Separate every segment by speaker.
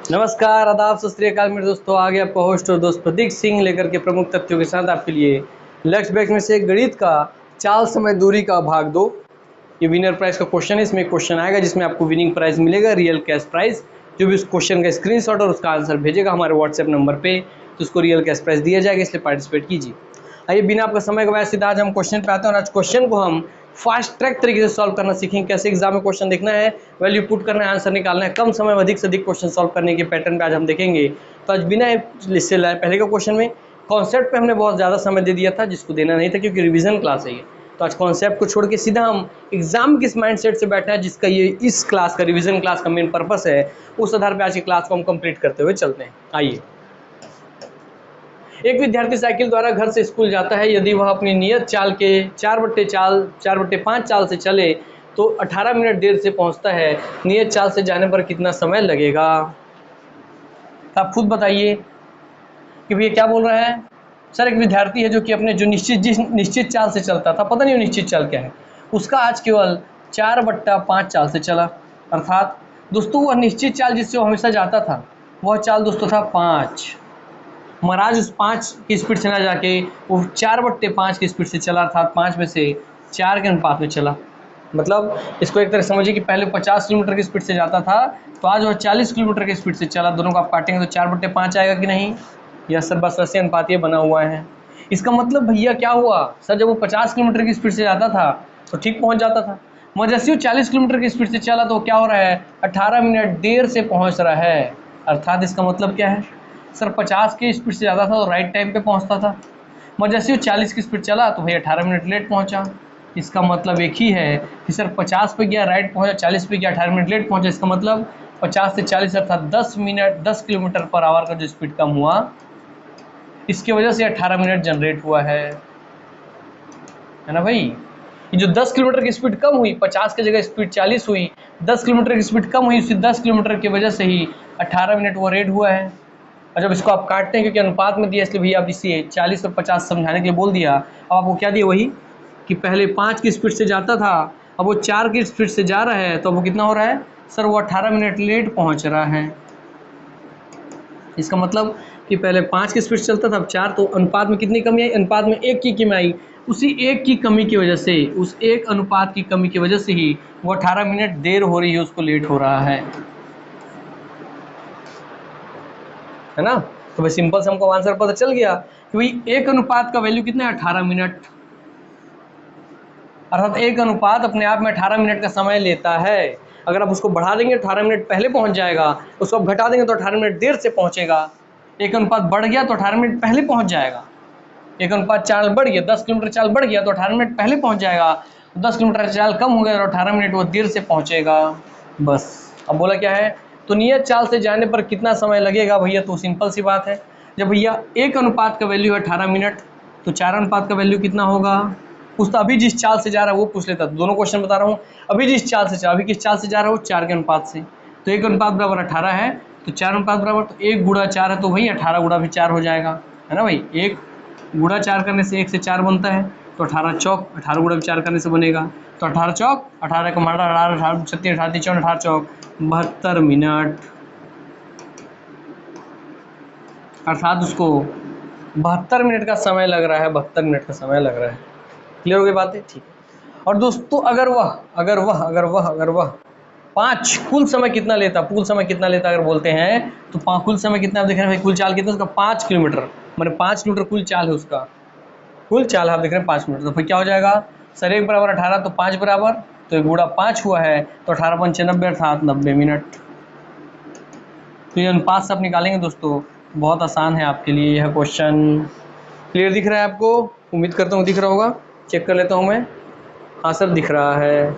Speaker 1: नमस्कार, आदाब, सत श्री अकाल मेरे दोस्तों। आगे आपका होस्ट और दोस्त प्रतीक सिंह लेकर के प्रमुख तथ्यों के साथ आपके लिए लक्ष्य बैच में से गणित का चाल समय दूरी का भाग 2। ये विनर प्राइज का क्वेश्चन है। इसमें एक क्वेश्चन आएगा जिसमें आपको विनिंग प्राइज मिलेगा, रियल कैश प्राइज। जो भी उस क्वेश्चन का स्क्रीनशॉट और उसका आंसर भेजेगा हमारे व्हाट्सएप नंबर पे, तो उसको रियल कैश प्राइज दिया जाएगा, इसलिए पार्टिसिपेट कीजिए। आइए बिना आपका समय गवाए सीधा आज हम क्वेश्चन पे आते हैं और आज क्वेश्चन को हम फास्ट ट्रैक तरीके से सॉल्व करना सीखेंगे। कैसे एग्जाम में क्वेश्चन देखना है, वैल्यू पुट करना है, आंसर निकालना है, कम समय में अधिक से अधिक क्वेश्चन सॉल्व करने के पैटर्न पे आज हम देखेंगे। तो आज बिना इससे लाए पहले का क्वेश्चन में कॉन्सेप्ट पे हमने बहुत ज़्यादा समय दे दिया था, जिसको देना नहीं था क्योंकि रिवीजन क्लास है ये। तो आज कॉन्सेप्ट को छोड़ के सीधा हम एग्जाम किस माइंडसेट से बैठा है, जिसका ये इस क्लास का रिवीजन क्लास का मेन पर्पस है, उस आधार पर आज की क्लास को हम कंप्लीट करते हुए चलते हैं। आइए। एक विद्यार्थी साइकिल द्वारा घर से स्कूल जाता है। यदि वह अपनी नियत चाल के 4/5 चाल से चले तो 18 मिनट देर से पहुंचता है। नियत चाल से जाने पर कितना समय लगेगा? आप खुद बताइए कि भैया क्या बोल रहा है। सर, एक विद्यार्थी है जो कि अपने जिस निश्चित चाल से चलता था, पता नहीं वो निश्चित चाल क्या है, उसका आज केवल 4/5 चाल से चला। अर्थात दोस्तों वह निश्चित चाल जिससे वो हमेशा जाता था, वह चाल दोस्तों था 5। महाराज उस 5 की स्पीड से ना जाके वो 4/5 की स्पीड से चला, अर्थात 5 में से 4 के अनुपात में चला। मतलब इसको एक तरह समझिए कि पहले 50 किलोमीटर की स्पीड से जाता था, तो आज वह 40 किलोमीटर की स्पीड से चला। दोनों को आप काटेंगे तो 4/5 आएगा कि नहीं? यह सर बस वैसे अनुपात ये बना हुआ है। इसका मतलब भैया क्या हुआ सर, जब वो 50 किलोमीटर की स्पीड से जाता था तो ठीक पहुँच जाता था, मगर जैसे वो 40 किलोमीटर की स्पीड से चला तो क्या हो रहा है, 18 मिनट देर से पहुँच रहा है। अर्थात इसका मतलब क्या है सर, 50 की स्पीड से ज़्यादा था तो राइट टाइम पे पहुंचता था, मगर जैसे वो 40 की स्पीड चला तो भाई 18 मिनट लेट पहुंचा। इसका मतलब एक ही है कि सर 50 पे गया राइट पहुंचा, 40 पे गया 18 मिनट लेट पहुंचा। इसका मतलब 50 से 40 अर्थात 10 किलोमीटर पर आवर का जो स्पीड कम हुआ, इसकी वजह से 18 मिनट जनरेट हुआ है ना भाई। ये जो 10 किलोमीटर की स्पीड कम हुई, 50 की जगह स्पीड 40 हुई, 10 किलोमीटर की स्पीड कम हुई, उसी 10 किलोमीटर की वजह से ही 18 मिनट वो रेड हुआ है। और जब इसको आप काटते हैं क्योंकि अनुपात में दिया, इसलिए भैया आप इसे 40 और 50 समझाने के लिए बोल दिया। अब आपको क्या दिया, वही कि पहले 5 की स्पीड से जाता था, अब वो 4 की स्पीड से जा रहा है, तो अब वो कितना हो रहा है सर, वो 18 मिनट लेट पहुंच रहा है। इसका मतलब कि पहले 5 की स्पीड चलता था, अब 4, तो अनुपात में कितनी कमी आई? अनुपात में 1 की कमी आई। उसी 1 की कमी की वजह से, उस 1 अनुपात की कमी की वजह से ही वो 18 मिनट देर हो रही है, उसको लेट हो रहा है ना। तो भाई सिंपल से हमको आंसर पता चल गया कि भाई 1 अनुपात का वैल्यू कितना है, 18 मिनट। अर्थात 1 अनुपात अपने आप में 18 मिनट का समय लेता है। अगर आप उसको बढ़ा देंगे 18 मिनट पहले पहुंच जाएगा, उसको आप घटा देंगे तो 18 मिनट देर से पहुंचेगा। 1 अनुपात बढ़ गया तो 18 मिनट पहले पहुंच जाएगा। 1 अनुपात चाल बढ़ गया, 10 किलोमीटर चाल बढ़ गया तो 18 मिनट पहले पहुंच जाएगा। 10 किलोमीटर चाल कम हो गया तो 18 मिनट वो देर से पहुंचेगा। बस। अब बोला क्या है, तो नियत चाल से जाने पर कितना समय लगेगा भैया? तो सिंपल सी बात है, जब भैया 1 अनुपात का वैल्यू है 18 मिनट, तो 4 अनुपात का वैल्यू कितना होगा? उस अभी जिस चाल से जा रहा है वो पूछ लेता। दोनों क्वेश्चन बता रहा हूँ। अभी जिस चाल से अभी किस चाल से जा रहा है, 4 के अनुपात से। तो 1 अनुपात बराबर 18 है, तो 4 अनुपात बराबर, तो 1 गुणा 4 है, तो वही 18 गुणा भी 4 हो जाएगा, है ना भाई। 1 गुणा 4 करने से 1 से 4 बनता है, तो 18 चौक 18 गुणा 4 करने से बनेगा, तो 18 चौक 18 का मारा 18 36 18 चौक 18 चौक 72 मिनट। अर्थात उसको 72 मिनट का समय लग रहा है, 72 मिनट का समय लग रहा है। क्लियर हो गई बातें? ठीक है। और दोस्तों अगर वह 5 कुल समय कितना लेता, कुल समय कितना लेता अगर बोलते हैं तो कुल समय कितना आप देख रहे हैं भाई, कुल चाल कितना उसका 5 किलोमीटर, मैंने 5 किलोमीटर कुल चाल है उसका, कुल चाल आप देख रहे हैं 5 किलोमीटर। तो फिर क्या हो जाएगा सर, 1 बराबर 18 तो 5 बराबर, तो 1 गुणा 5 हुआ है, तो 18 पंचे 90 अर्थात 90 मिनट। तो ये अनुपात से आप निकालेंगे दोस्तों, बहुत आसान है आपके लिए यह क्वेश्चन। क्लियर दिख रहा है आपको? उम्मीद करता हूँ दिख रहा होगा। चेक कर लेता हूँ मैं। हाँ सर दिख रहा है।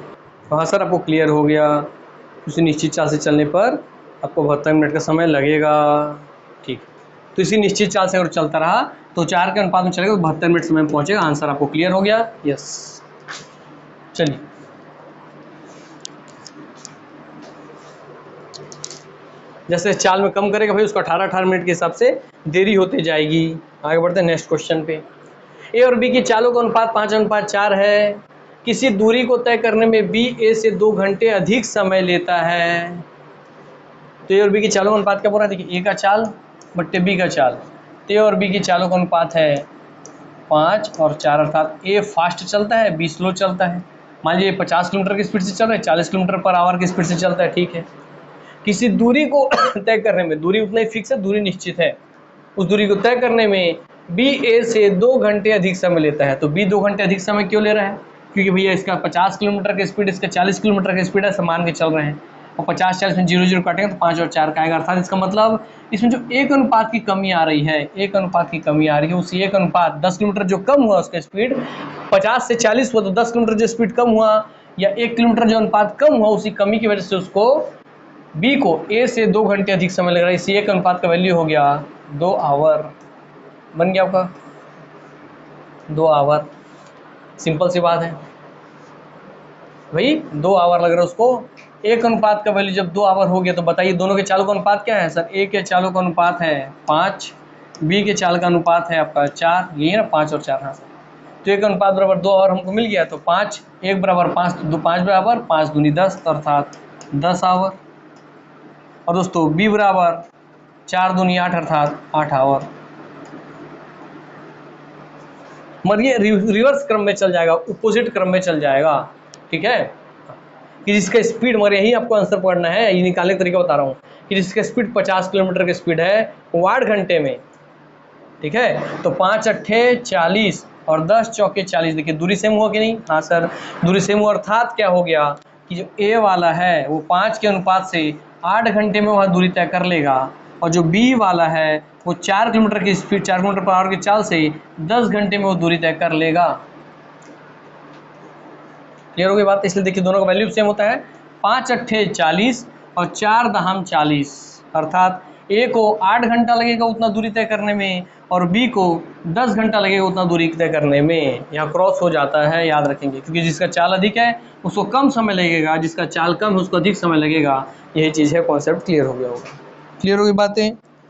Speaker 1: तो हाँ सर आपको क्लियर हो गया। उसी निश्चित चाल से चलने पर आपको 72 मिनट का समय लगेगा। ठीक, तो इसी निश्चित चाल से अगर चलता रहा तो 4 के अनुपात में चलेगा तो 72 मिनट समय में पहुँचेगा। आंसर आपको क्लियर हो गया? यस। चलिए जैसे चाल में कम करेगा भाई, उसको 18 मिनट के हिसाब से देरी होती जाएगी। आगे बढ़ते हैं नेक्स्ट क्वेश्चन पे। ए और बी की चालों का अनुपात 5:4 है। किसी दूरी को तय करने में बी ए से 2 घंटे अधिक समय लेता है। तो ए और बी की चालों का अनुपात क्या बोल रहा है, देखिए ए का चाल बट्टे बी का चाल, तो ए और बी की चालों का अनुपात है 5 और 4, अर्थात ए फास्ट चलता है बी स्लो चलता है। मान लीजिए 50 किलोमीटर की स्पीड से चल रहा है, 40 किलोमीटर पर आवर की स्पीड से चलता है, ठीक है। किसी दूरी को तय करने में, दूरी उतना ही फिक्स है, दूरी निश्चित है, उस दूरी को तय करने में बी ए से 2 घंटे अधिक समय लेता है। तो बी 2 घंटे अधिक समय क्यों ले रहा है, क्योंकि भैया इसका 50 किलोमीटर की स्पीड, इसका 40 किलोमीटर की स्पीड है, समान के चल रहे हैं, और 50-40 में 0-0 काटेंगे तो 5 और 4 का आएगा, अर्थात इसका मतलब इसमें जो एक अनुपात की कमी आ रही है, एक अनुपात की कमी आ रही है, उसी एक अनुपात 10 किलोमीटर जो कम हुआ उसका स्पीड 50 से 40 हुआ, तो 10 किलोमीटर जो स्पीड कम हुआ या 1 किलोमीटर जो अनुपात कम हुआ, उसी कमी की वजह से उसको बी को ए से 2 घंटे अधिक समय लग रहा है। इसी एक अनुपात का वैल्यू हो गया 2 आवर, बन गया आपका 2 आवर। सिंपल सी बात है भाई, 2 आवर लग रहा है उसको। एक अनुपात का वैल्यू जब 2 आवर हो गया तो बताइए दोनों के चालों का अनुपात क्या है सर, ए के चालों का अनुपात है 5, बी के चाल का अनुपात है आपका 4, ये है ना 5 और 4, हाँ सर। तो एक अनुपात बराबर 2 आवर हमको मिल गया, तो 5 1 बराबर 5, तो 5 बराबर 5 दूनी 10, अर्थात 10 आवर। और दोस्तों बी बराबर 4 दूनी 8, अर्थात 8 आवर। मगर ये रिवर्स क्रम में चल जाएगा, अपोजिट क्रम में चल जाएगा, ठीक है, कि जिसका स्पीड, मगर यही आपको आंसर पढ़ना है, ये निकालने का तरीका बता रहा हूँ, कि जिसका स्पीड 50 किलोमीटर की स्पीड है वो 8 घंटे में, ठीक है, तो 5 अट्ठे 40 और 10 चौके 40, देखिए दूरी सेम हुआ कि नहीं, हाँ सर दूरी सेम हुआ, अर्थात क्या हो गया कि जो ए वाला है वो 5 के अनुपात से 8 घंटे में वह दूरी तय कर लेगा, और जो बी वाला है वो 4 किलोमीटर की स्पीड, 4 किलोमीटर पर आवर की चाल से 10 घंटे में वो दूरी तय कर लेगा। क्लियर हो गई बात, इसलिए देखिए दोनों का वैल्यू सेम होता है, 5 अट्ठे 40 और 4 दहम 40, अर्थात ए को 8 घंटा लगेगा उतना दूरी तय करने में, और बी को 10 घंटा लगेगा उतना दूरी तय करने में। यहाँ क्रॉस हो जाता है, याद रखेंगे, क्योंकि जिसका चाल अधिक है उसको कम समय लगेगा, जिसका चाल कम है उसको अधिक समय लगेगा। यही चीज़ है, कॉन्सेप्ट क्लियर हो गया होगा। क्लियर हो गई बातें,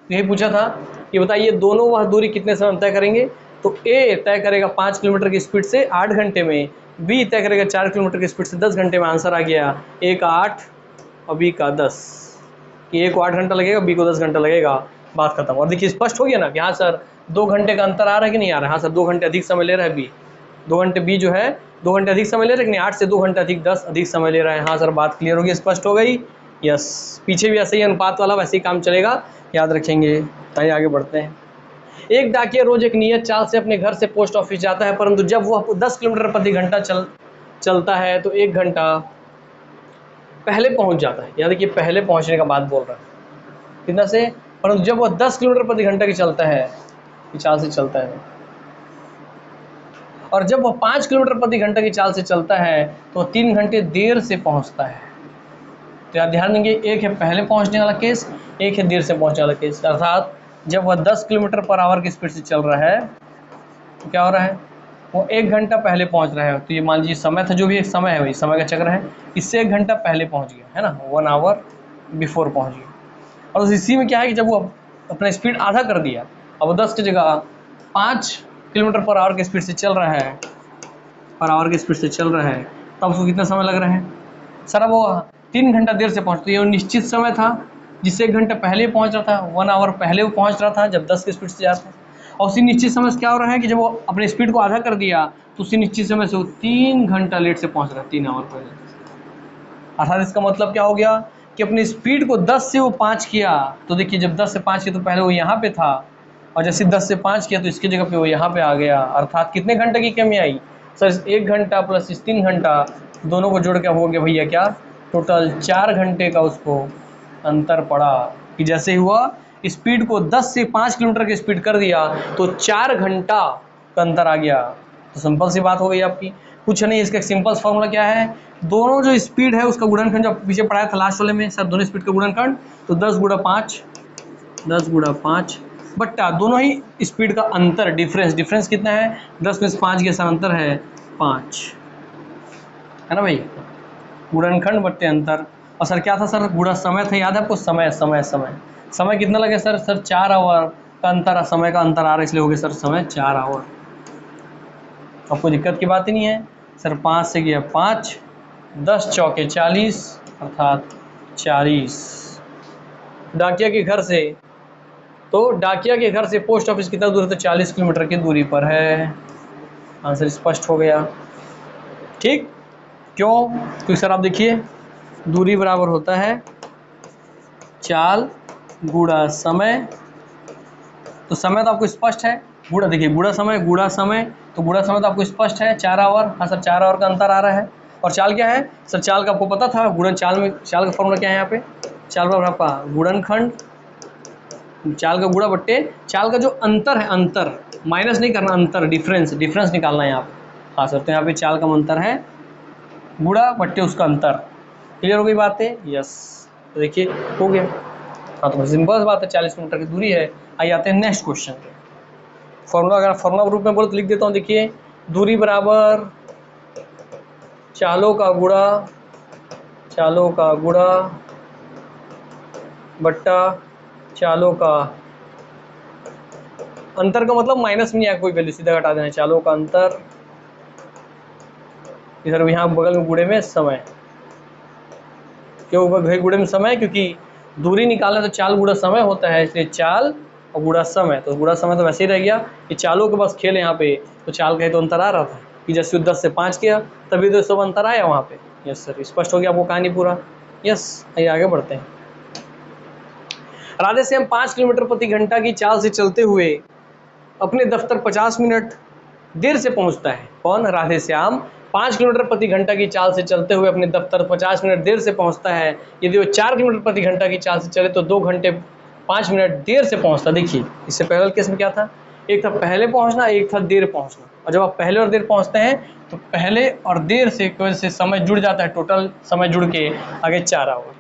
Speaker 1: यही पूछा था कि बताइए दोनों वह दूरी कितने समय तय करेंगे, तो ए तय करेगा 5 किलोमीटर की स्पीड से 8 घंटे में, बी तय करेगा 4 किलोमीटर की स्पीड से 10 घंटे में। आंसर आ गया ए का 8 और बी का 10, कि ए को 8 घंटा लगेगा, बी को 10 घंटा लगेगा, बात खत्म। और देखिए स्पष्ट हो गया ना कि हाँ सर 2 घंटे का अंतर आ रहा है कि नहीं आ रहा है, हाँ सर 2 घंटे अधिक समय ले रहा है बी, 2 घंटे बी जो है 2 घंटे अधिक समय ले रहा है कि नहीं, 8 से 2 घंटे अधिक 10 अधिक समय ले रहा है। हाँ सर बात क्लियर होगी, स्पष्ट हो गई, यस। पीछे भी ऐसे ही अनुपात वाला वैसे ही काम चलेगा, याद रखेंगे। आइए आगे बढ़ते हैं। एक डाकिया रोज एक नियत चाल से अपने घर से पोस्ट ऑफिस जाता है, परंतु जब वह 10 किलोमीटर प्रति घंटा चलता है तो 1 घंटा पहले पहुंच जाता है। याद देखिए पहले पहुंचने का बात बोल रहा है, कितना से, परंतु जब वह 10 किलोमीटर प्रति घंटा की चलता है, की चाल से चलता है, और जब वह 5 किलोमीटर प्रति घंटा की चाल से चलता है तो 3 घंटे देर से पहुंचता है। तो यार ध्यान देंगे, एक है पहले पहुंचने वाला केस, एक है देर से पहुंचने वाला केस। अर्थात जब वह 10 किलोमीटर पर आवर की स्पीड से चल रहा है तो क्या हो रहा है, वो 1 घंटा पहले पहुंच रहा है। तो ये मान लीजिए समय था, जो भी एक समय है वही समय का चक्र है, इससे 1 घंटा पहले पहुंच गया है ना, 1 आवर बिफोर पहुंच गया। और इसी में क्या है कि जब वो अपना स्पीड आधा कर दिया, अब वो 10 की जगह 5 किलोमीटर पर आवर की स्पीड से चल रहा है, पर आवर की स्पीड से चल रहा है, तब उसको कितना समय लग रहा है सर, अब वो 3 घंटा देर से पहुँचता है। ये निश्चित समय था जिससे 1 घंटा पहले पहुँच रहा था, 1 आवर पहले वो पहुँच रहा था जब 10 की स्पीड से जाता है। और उसी निश्चित समय से क्या हो रहा है कि जब वो अपने स्पीड को आधा कर दिया तो उसी निश्चित समय से वो 3 घंटा लेट से पहुँच रहा है, 3 आवर पहले। अर्थात इसका मतलब क्या हो गया कि अपनी स्पीड को 10 से वो 5 किया, तो देखिए जब 10 से 5 किया तो पहले वो यहाँ पे था, और जैसे 10 से 5 किया तो इसकी जगह पे वो यहाँ पे आ गया। अर्थात कितने घंटे की कमी आई सर, 1 घंटा प्लस इस 3 घंटा, दोनों को जोड़ के हो गया भैया क्या, टोटल 4 घंटे का उसको अंतर पड़ा। कि जैसे हुआ स्पीड को 10 से 5 किलोमीटर की स्पीड कर दिया तो 4 घंटा का अंतर आ गया। तो सिंपल सी बात हो गई आपकी, कुछ नहीं, इसका सिंपल फॉर्मूला क्या है, दोनों जो स्पीड है उसका गुणनखंड, जो पीछे पढ़ाया था लास्ट वाले में सर, दोनों स्पीड का गुणनखंड, तो 10 गुणा 5 बट्टा दोनों ही स्पीड का अंतर, डिफरेंस कितना है, 10 में से 5 के साथ अंतर है 5, है ना भाई, गुणनखंड बट्टे अंतर। और सर क्या था सर, गुणा समय था, याद है आपको, समय कितना लगे सर 4 आवर का अंतर, समय का अंतर आ रहा है इसलिए हो गया सर समय 4 आवर। अब कोई दिक्कत की बात ही नहीं है सर, 5 से गया 5, 10 चौके 40 अर्थात 40, डाकिया के घर से, तो डाकिया के घर से पोस्ट ऑफिस कितना दूर है? तो 40 किलोमीटर की दूरी पर है। आंसर स्पष्ट हो गया। ठीक, क्यों? क्योंकि सर आप देखिए दूरी बराबर होता है चाल गुणा समय। तो समय तो आपको स्पष्ट है, गुणा देखिए गुणा समय, तो गुणा समय तो आपको स्पष्ट है 4 आवर। हाँ सर 4 आवर का अंतर आ रहा है। और चाल क्या है सर? चाल का आपको पता था, गुणन चाल में चाल का फॉर्मूला क्या है यहाँ पे? चाल बराबर आपका गुणनखंड, चाल का गुणा बट्टे चाल का जो अंतर है, अंतर माइनस नहीं करना, अंतर डिफरेंस निकालना है यहाँ पे। हाँ सर, तो यहाँ पे चाल का अंतर है गुणा बट्टे उसका अंतर। क्लियर हो गई बात है? यस, तो देखिए हो गया। हाँ तो सिंपल बात है, 40 किलोमीटर की दूरी है। आइए आते हैं नेक्स्ट क्वेश्चन पे। फॉर्मूला अगर फॉर्मूला रूप में बोलो तो लिख देता हूँ। देखिए दूरी बराबर चालों का गुणा बट्टा चालों का अंतर का मतलब माइनस में या कोई वैल्यू सीधा घटा देना है। चालों का अंतर इधर यहाँ बगल में गुणे में समय। क्यों भाई गुणे में समय? क्योंकि दूरी निकालना तो चाल गुणा समय होता है, इसलिए चाल और गुणा समय। तो गुणा समय तो वैसे ही रह गया कि चालों के बस खेल यहाँ पे, तो चाल का ही तो अंतर आ रहा था कि जैसे 10 से 5 किया तभी तो सब अंतर आया वहाँ पे। यस सर, स्पष्ट हो गया आपको कहानी पूरा। यस, आइए आगे बढ़ते हैं। राधेश्याम 5 किलोमीटर प्रति घंटा की चाल से चलते हुए अपने दफ्तर 50 मिनट देर से पहुंचता है। कौन? राधेश्याम 5 किलोमीटर प्रति घंटा की चाल से चलते हुए अपने दफ्तर 50 मिनट देर से पहुंचता है। यदि वो 4 किलोमीटर प्रति घंटा की चाल से चले तो 2 घंटे 5 मिनट देर से पहुंचता। देखिए इससे पहले केस में क्या था? एक था पहले पहुंचना, एक था देर पहुंचना। और जब आप पहले और देर पहुंचते हैं तो पहले और देर से की वजह से समय जुड़ जाता है, टोटल समय जुड़ के आगे 4 आवर।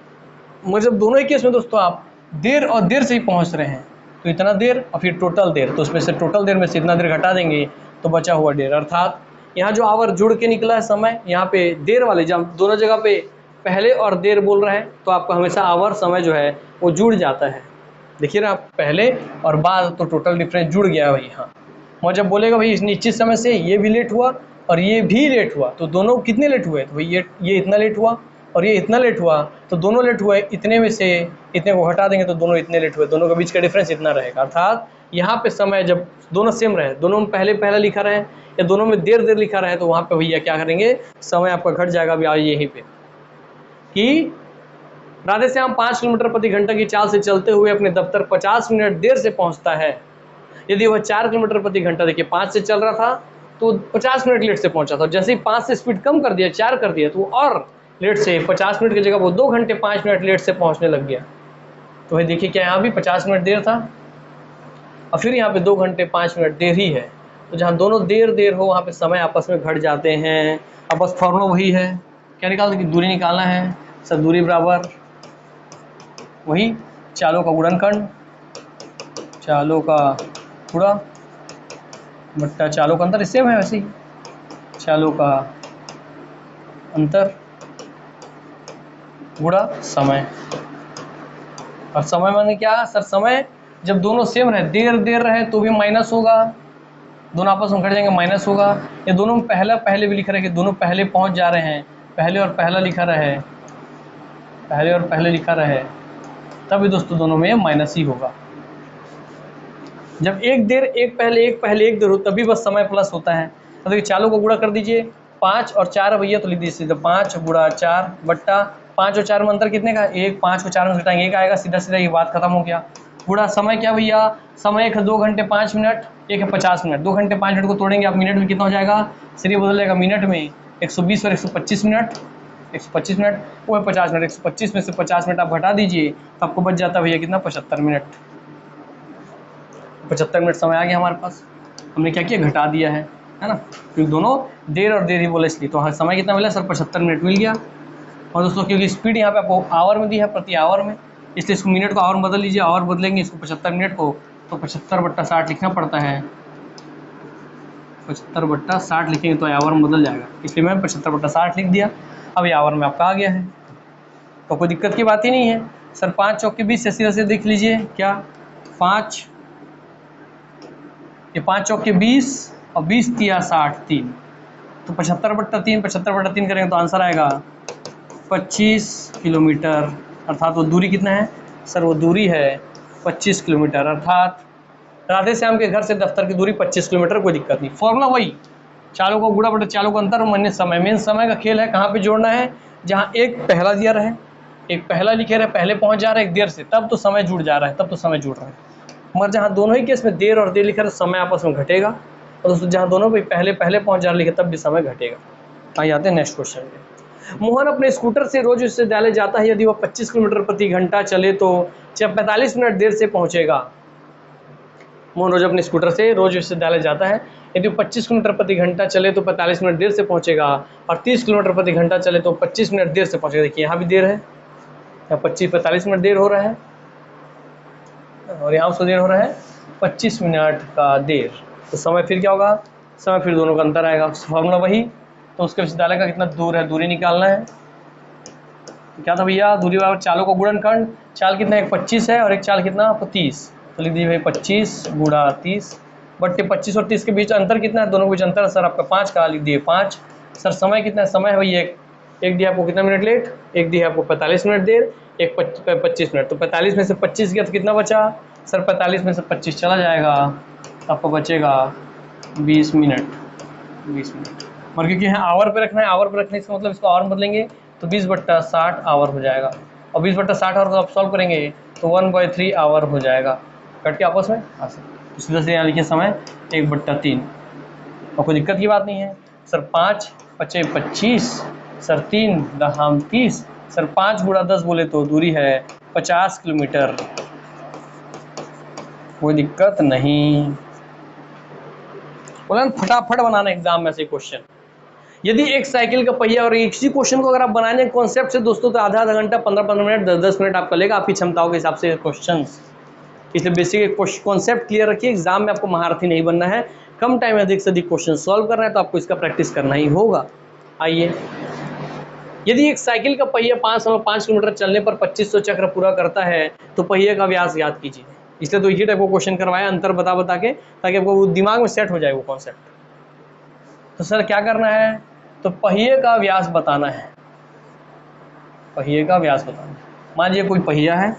Speaker 1: मतलब दोनों ही केस में दोस्तों आप देर और देर से ही पहुंच रहे हैं, तो इतना देर और फिर टोटल देर, तो उसमें से टोटल देर में से इतना देर घटा देंगे तो बचा हुआ देर। अर्थात यहाँ जो आवर जुड़ के निकला है समय, यहाँ पे देर वाले जब दोनों जगह पे पहले और देर बोल रहे हैं तो आपको हमेशा आवर समय जो है वो जुड़ जाता है। देखिए ना, पहले और बाद तो टोटल डिफरेंस जुड़ गया भाई। हाँ, और जब बोलेगा भाई इस निश्चित समय से ये भी लेट हुआ और ये भी लेट हुआ, तो दोनों कितने लेट हुए? तो भाई ये इतना लेट हुआ और ये इतना लेट हुआ, तो दोनों लेट हुए, इतने में से इतने को हटा देंगे तो दोनों इतने लेट हुए, दोनों के बीच का डिफरेंस इतना रहेगा। अर्थात यहाँ पे समय जब दोनों सेम रहे, दोनों में पहले लिखा रहे या दोनों में देर लिखा रहे, तो वहाँ पे भैया क्या करेंगे, समय आपका घट जाएगा। अभी आइए यहीं पे कि राधेश्याम 5 किलोमीटर प्रति घंटा की चाल से चलते हुए अपने दफ्तर 50 मिनट देर से पहुंचता है। यदि वह 4 किलोमीटर प्रति घंटा, देखिए 5 से चल रहा था तो 50 मिनट लेट से पहुंचा था, जैसे ही 5 से स्पीड कम कर दिया, 4 कर दिया, तो और लेट से 50 मिनट की जगह वो 2 घंटे 5 मिनट लेट से पहुंचने लग गया। तो भाई देखिए क्या यहाँ भी 50 मिनट देर था और फिर यहाँ पे 2 घंटे 5 मिनट देर ही है। तो जहाँ दोनों देर हो वहाँ पे समय आपस में घट जाते हैं। अब बस फॉर्मूला वही है, क्या निकालना है? दूरी निकालना है सर। दूरी बराबर वही चालों का गुणनखंड, चालों का गुणा बट्टा चालों का अंतर, सेम है वैसे ही, चालों का अंतर गुणा समय। और समय माने क्या सर? समय जब दोनों सेम रहे, देर रहे तो भी माइनस होगा, दोनों आपस में घट जाएंगे, माइनस होगा। या दोनों में पहले भी लिख रहे हैं कि दोनों पहले पहुंच जा रहे हैं, पहले और पहला लिखा रहे, पहले और पहले लिखा रहे, तभी दोस्तों दोनों में माइनस ही होगा। जब एक देर एक पहले एक देर हो तभी बस समय प्लस होता है। तो देखिए चालों को गुणा कर दीजिए, 5 और 4 भैया, तो लिख दीजिए सीधा 5 गुणा 4 बट्टा 5 और 4 में अंतर कितने का? 1, 5 को 4 में घटाएंगे 1 आएगा, सीधा ये बात खत्म हो गया। गुणा समय क्या भैया? समय एक है 2 घंटे 5 मिनट, एक है 50 मिनट। 2 घंटे 5 मिनट को तोड़ेंगे आप मिनट में, कितना हो जाएगा? सिर्फ बदल जाएगा मिनट में, 120 और 125 मिनट, 125 मिनट वो है 50 मिनट। 125 में से 50 मिनट आप घटा दीजिए तो आपको बच जाता भैया कितना? 75 मिनट। 75 मिनट समय आ गया हमारे पास। हमने क्या किया? घटा दिया है ना, क्योंकि दोनों देर और देर ही बोले इसलिए। तो हाँ, समय कितना मिला सर? 75 मिनट मिल गया। और दोस्तों क्योंकि स्पीड यहाँ पे आपको आवर में दी है, प्रति आवर में, इसलिए इसको मिनट को आवर में बदल लीजिए। आवर बदलेंगे इसको 75 मिनट को तो 75/60 लिखना पड़ता है। 75/60 लिखेंगे तो आवर में बदल जाएगा, इसलिए मैं 75/60 लिख दिया। अब ये आवर में आपका आ गया है, तो कोई दिक्कत की बात ही नहीं है सर। 5 चौक के 20 से सीधे देख लीजिए क्या? 5 ये 5 चौक के 20 और 20 तिया 60, 3, तो 75/3, 75/3 करेंगे तो आंसर आएगा 25 किलोमीटर। अर्थात वो दूरी कितना है? सर वो दूरी है 25 किलोमीटर, अर्थात राधे श्याम के घर से दफ्तर की दूरी 25 किलोमीटर, कोई दिक्कत नहीं। फॉर्मूला वही, चालों को गुणा बटे चालों का अंतर माइनस समय। मेन समय का खेल है, कहाँ पे जोड़ना है, जहाँ एक पहला दिया रहे, एक पहला लिखे रहे, पहले पहुंच जा रहा है एक देर से, तब तो समय जुड़ जा रहा है, तब तो समय जुड़ रहा है। मगर जहाँ दोनों ही केस में देर और देर लिखा है तो समय आपस में घटेगा, और दोस्तों जहाँ दोनों भी पहले पहुंच जा रहा लिखे तब भी समय घटेगा। आइए आते हैं नेक्स्ट क्वेश्चन में। मोहन अपने स्कूटर से रोज विश्वविद्यालय जाता है, यदि वह 25 किलोमीटर प्रति घंटा चले तो 45 मिनट देर से पहुंचेगा। मोहन रोज अपने स्कूटर से रोज विश्वविद्यालय जाता है, यदि 25 किलोमीटर प्रति घंटा चले तो 45 मिनट देर से पहुंचेगा, और 30 किलोमीटर प्रति घंटा चले तो 25 मिनट देर से पहुंचेगा। देखिए यहाँ भी देर है, यहाँ 45 मिनट देर हो रहा है, और यहाँ उसको देर हो रहा है 25 मिनट का देर। तो समय फिर क्या होगा, समय फिर दोनों का अंतर आएगा। फॉर्मूला वही, तो उसके विश्वविद्यालय का कितना दूर है, दूरी निकालना है। तो क्या था भैया, दूरी बराबर चालों का गुणनखंड। चाल कितना, एक 25 है और एक चाल कितना आपको 30, तो लिख दीजिए भाई 25 गुणा 30 बट्टे 25 और 30 के बीच अंतर कितना है, दोनों के बीच अंतर सर आपका 5 का, लिख दिए 5। सर समय कितना है, समय है भाई एक दिया आपको कितना मिनट लेट, एक दिया आपको 45 मिनट देर, एक 25 मिनट। तो 45 में से 25 गया तो कितना बचा सर, 45 में से 25 चला जाएगा, आपको बचेगा 20 मिनट। और क्योंकि यहाँ आवर पे रखना है, आवर पे रखने से मतलब इसको आवर बदलेंगे तो 20/60 आवर हो जाएगा, और 20/60 आवर को आप सॉल्व करेंगे तो 1/3 आवर हो जाएगा, कट के आपस में आ सकते। तो सीधा से यहाँ लिखिए समय 1/3, और कोई दिक्कत की बात नहीं है। सर 5 बचे 25, सर 3 दहाम 30, सर 5 गुणा 10 बोले तो दूरी है 50 किलोमीटर, कोई दिक्कत नहीं। बोला फटाफट बनाना एग्जाम में से क्वेश्चन। यदि एक साइकिल का पहिया, और इसी क्वेश्चन को अगर आप बनाने कॉन्सेप्ट से दोस्तों तो आधा घंटा 15 मिनट 10 मिनट आपका लेगा, आपकी क्षमताओं के हिसाब से क्वेश्चन। इसलिए बेसिक कॉन्सेप्ट क्लियर रखिए, एग्जाम में आपको महारथी नहीं बनना है, कम टाइम में अधिक से अधिक क्वेश्चन सॉल्व करना है, तो आपको इसका प्रैक्टिस करना ही होगा। आइए, यदि एक साइकिल का पहिया 5 किलोमीटर चलने पर 2500 चक्र पूरा करता है तो पहिए का व्यास याद कीजिए। इसलिए तो इसी टाइप को क्वेश्चन करवाया अंतर बता के, ताकि आपको दिमाग में सेट हो जाए वो कॉन्सेप्ट। तो सर क्या करना है, तो पहिए का व्यास बताना है, पहिए का व्यास बताना है। मान लीजिए कोई पहिया है,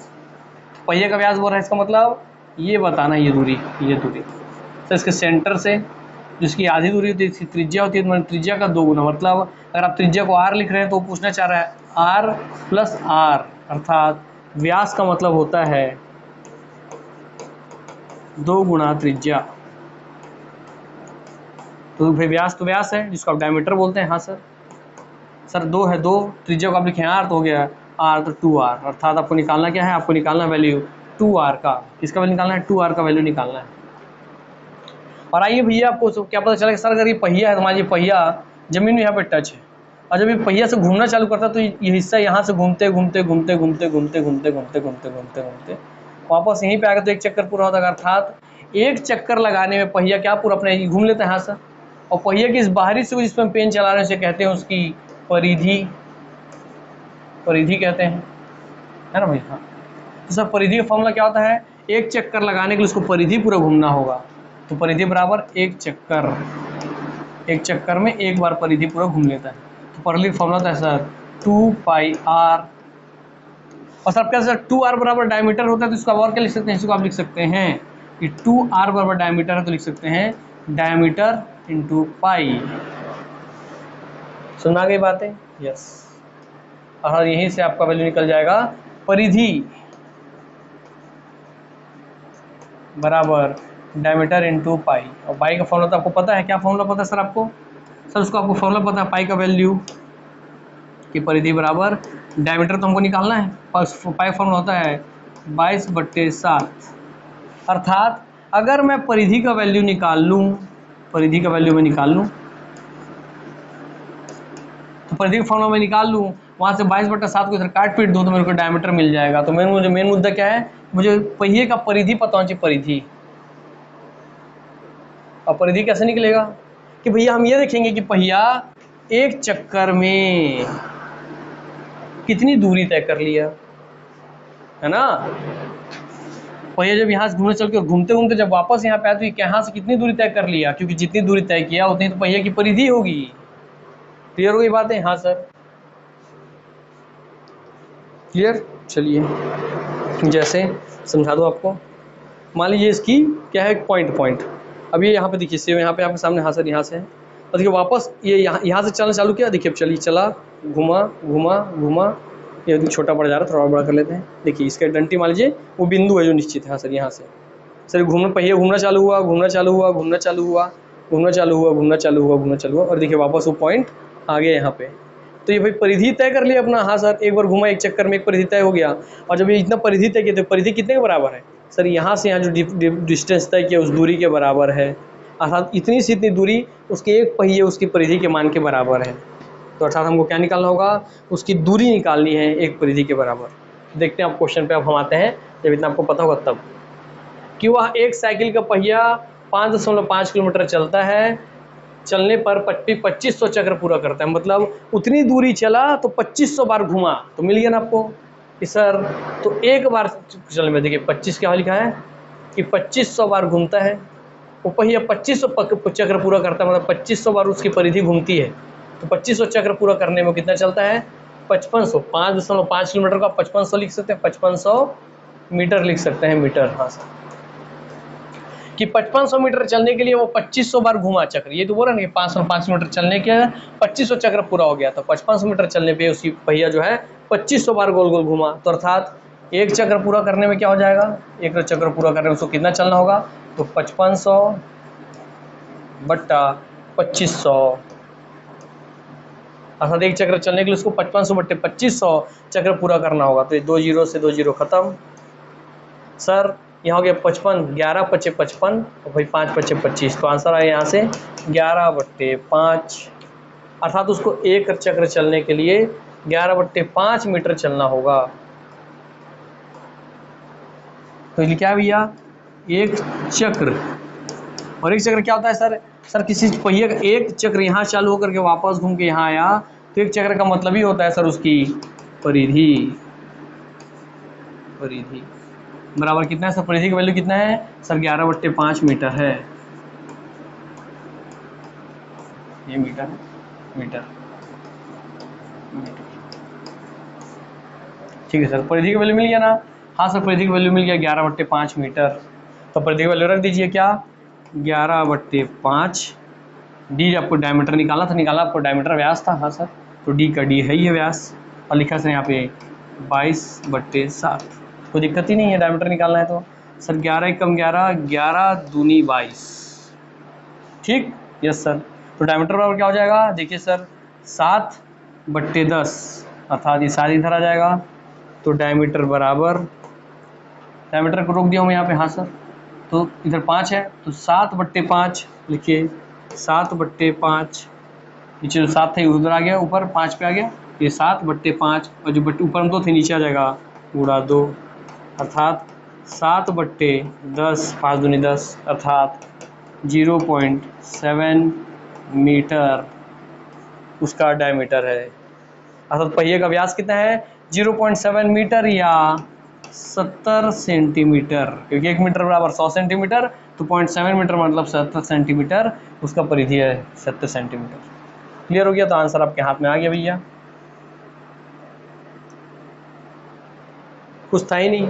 Speaker 1: पहिए का व्यास बोल रहा है, इसका मतलब ये बताना है, ये दूरी तो इसके सेंटर से जिसकी आधी दूरी होती है, इसकी त्रिज्या होती है, तो त्रिज्या का 2 गुना, मतलब अगर आप त्रिज्या को r लिख रहे हैं तो वो पूछना चाह रहा है r + r, अर्थात व्यास का मतलब होता है 2 गुना त्रिज्या। तो भाई व्यास तो व्यास है जिसको आप डायमीटर बोलते हैं। हाँ सर 2 है, 2 त्रिज्या को आप लिखें r तो हो गया r, तो 2r, अर्थात आपको निकालना क्या है, आपको निकालना वैल्यू 2r का, किसका वैल्यू निकालना है, 2r का वैल्यू निकालना है। और आइए भैया आपको क्या पता चला कि सर अगर ये पहिया है तो मान लीजिए पहिया जमीन में यहाँ पे टच है, और जब ये पहिया से घूमना चालू करता है तो ये हिस्सा यहाँ से घूमते वापस यहीं पे आएगा तो एक चक्कर पूरा होता है। अर्थात एक चक्कर लगाने में पहिया क्या पूरा अपने घूम लेता है यहाँ से, और पहिया की इस बाहरी से जिस पर पेन चला रहे हैं उसे कहते हैं उसकी परिधि कहते हैं, है ना भाई। हाँ, तो सर परिधि का फॉर्मूला क्या होता है, एक चक्कर लगाने के लिए उसको परिधि पूरा घूमना होगा, तो परिधि बराबर एक चक्कर में एक बार परिधि पूरा घूम लेता है। तो परिधि फॉर्मूला होता है सर 2πr, और सर क्या सर 2r बराबर डायमीटर होता है, तो इसको और क्या लिख सकते हैं, इसको आप लिख सकते हैं कि 2r बराबर डायमीटर है, तो लिख सकते हैं डायमीटर इंटू पाई। सुना गई बातें, यस। और यहीं से आपका वैल्यू निकल जाएगा परिधि बराबर डायमीटर इंटू पाई, और पाई का फॉर्मूला तो आपको पता है, क्या फॉर्मूला पता है सर आपको, सर उसको आपको फॉर्मूला पता है पाई का वैल्यू कि परिधि बराबर डायमीटर तो हमको निकालना है, पाई फॉर्मूला होता है 22/7, अर्थात अगर मैं परिधि का वैल्यू निकाल लूँ, परिधि का वैल्यू मैं निकाल लूँ, तो परिधि का फॉर्मूला मैं निकाल लूँ, वहाँ से 22/7 को इधर काट पीट दूँ तो मेरे को डायमीटर मिल जाएगा। तो मेन मुद्दा क्या है, मुझे पहिए का परिधि पता होनी चाहिए, परिधि। और परिधि कैसे निकलेगा कि भैया हम ये देखेंगे कि पहिया एक चक्कर में कितनी दूरी तय कर लिया, है ना। पहिया जब यहाँ से घूमने चल के घूमते घूमते जब वापस यहाँ पे आया तो यहाँ से कितनी दूरी तय कर लिया, क्योंकि जितनी दूरी तय किया उतनी तो पहिया की परिधि होगी। क्लियर हो गई बात है। हाँ सर, क्लियर। चलिए जैसे समझा दो आपको, मान लीजिए इसकी क्या है पॉइंट, अब ये यहाँ पे देखिए सेव यहाँ पे आपके सामने, हाँ सर यहाँ से है, और देखिए वापस ये यहाँ से चलना चालू किया, देखिए अब चलिए चला, घुमा घुमा घुमा, ये छोटा पड़ जा रहा है, थोड़ा बड़ा कर लेते हैं। देखिए इसका डंटी मान लीजिए वो बिंदु है जो निश्चित है, हाँ सर यहाँ से सर पहिया घूमना चालू हुआ, घूमना चालू हुआ, घूमना चालू हुआ, घूमना चालू हुआ, घूमना चालू हुआ, घूमना चालू हुआ, और देखिए वापस वो पॉइंट आ गया यहाँ पे। तो ये भाई परिधि तय कर लिया अपना, हाँ सर एक बार घुमा एक चक्कर में एक परिधि तय हो गया। और जब ये इतना परिधि तय किया तो परिधि कितने के बराबर है सर, यहाँ से यहाँ जो डिस्टेंस तय किया उस दूरी के बराबर है, अर्थात इतनी से इतनी दूरी उसके एक पहिए उसकी परिधि के मान के बराबर है। तो अर्थात हमको क्या निकालना होगा, उसकी दूरी निकालनी है एक परिधि के बराबर। देखते हैं आप क्वेश्चन पे अब हम आते हैं, जब इतना आपको पता होगा तब, कि वह एक साइकिल का पहिया 5.5 किलोमीटर चलता है, चलने पर 2500 चक्र पूरा करता है, मतलब उतनी दूरी चला तो 2500 बार घुमा, तो मिल गया ना आपको कि सर तो एक बार चलने में, देखिए 25 क्या लिखा है कि 2500 बार घूमता है वो पहिया, 2500 चक्र पूरा करता है, मतलब 2500 बार उसकी परिधि घूमती है, तो 2500 चक्र पूरा करने में कितना चलता है 5500, 5.5 किलोमीटर का 5500 लिख सकते हैं, 5500 मीटर लिख सकते हैं, मीटर, हाँ सर, कि 5500 मीटर चलने के लिए वो 2500 बार घुमा चक्र, ये तो बोल रहा ना कि 505 किलोमीटर चलने के 2500 चक्र पूरा हो गया, तो 5500 मीटर चलने पे उसकी पहिया जो है 2500 बार गोल गोल घुमा, तो अर्थात एक चक्र पूरा करने में क्या हो जाएगा, एक चक्र पूरा करने में उसको कितना चलना होगा, तो 5500 बट्टा 2500, अर्थात एक चक्र चलने के लिए उसको 5500 बट्टे 2500 चक्र पूरा करना होगा। तो ये 2 जीरो से 2 जीरो खत्म, सर यहाँ हो गया 55, 11 पचे 55 और भाई 5 पचे 25, तो आंसर आया यहाँ से 11/5, अर्थात उसको एक चक्र चलने के लिए 11/5 मीटर चलना होगा। तो ये क्या भैया, एक चक्र, और एक चक्र क्या होता है सर, सर किसी पहिए का एक चक्र यहाँ चालू होकर के वापस घूम के यहाँ आया, तो एक चक्र का मतलब ही होता है सर उसकी परिधि बराबर कितना है सर, परिधि की वैल्यू कितना है सर 11/5 मीटर है, ये मीटर ठीक है सर, परिधि की वैल्यू मिल गया ना, हाँ सर परिधि की वैल्यू मिल गया 11/5 मीटर, तो परिधि की वैल्यू रख दीजिए क्या 11/5, डी आपको डायमीटर निकालना था, निकाला आपको डायमीटर व्यास था, हाँ सर, तो डी का डी है ही है व्यास, और लिखा सर यहाँ पे 22/7, कोई दिक्कत ही नहीं है डायमीटर निकालना है तो सर 11 एकम 11, 11 दूनी 22, ठीक, यस सर, तो डायमीटर बराबर क्या हो जाएगा, देखिए सर 7/10, अर्थात ये 7 इधर आ जाएगा, तो डायमीटर बराबर, डायमीटर को रोक दिया हूँ यहाँ पे, हाँ सर, तो इधर 5 है तो 7/5 लिखिए, 7/5, नीचे जो 7 थे उधर आ गया, ऊपर 5 पे आ गया, ये 7/5, और जो बट्टे ऊपर में 2 थे नीचे आ जाएगा गुणा 2, अर्थात 7/10, 5 दूनी 10, अर्थात 0.7 मीटर उसका डायमीटर है, अर्थात पहिए का व्यास कितना है 0.7 मीटर या 70 सेंटीमीटर, क्योंकि 1 मीटर बराबर 100 सेंटीमीटर, तो 0.7 मीटर मतलब 70 सेंटीमीटर उसका परिधि है, 70 सेंटीमीटर। क्लियर हो गया, तो आंसर आपके हाथ में आ गया भैया, कुछ था ही नहीं,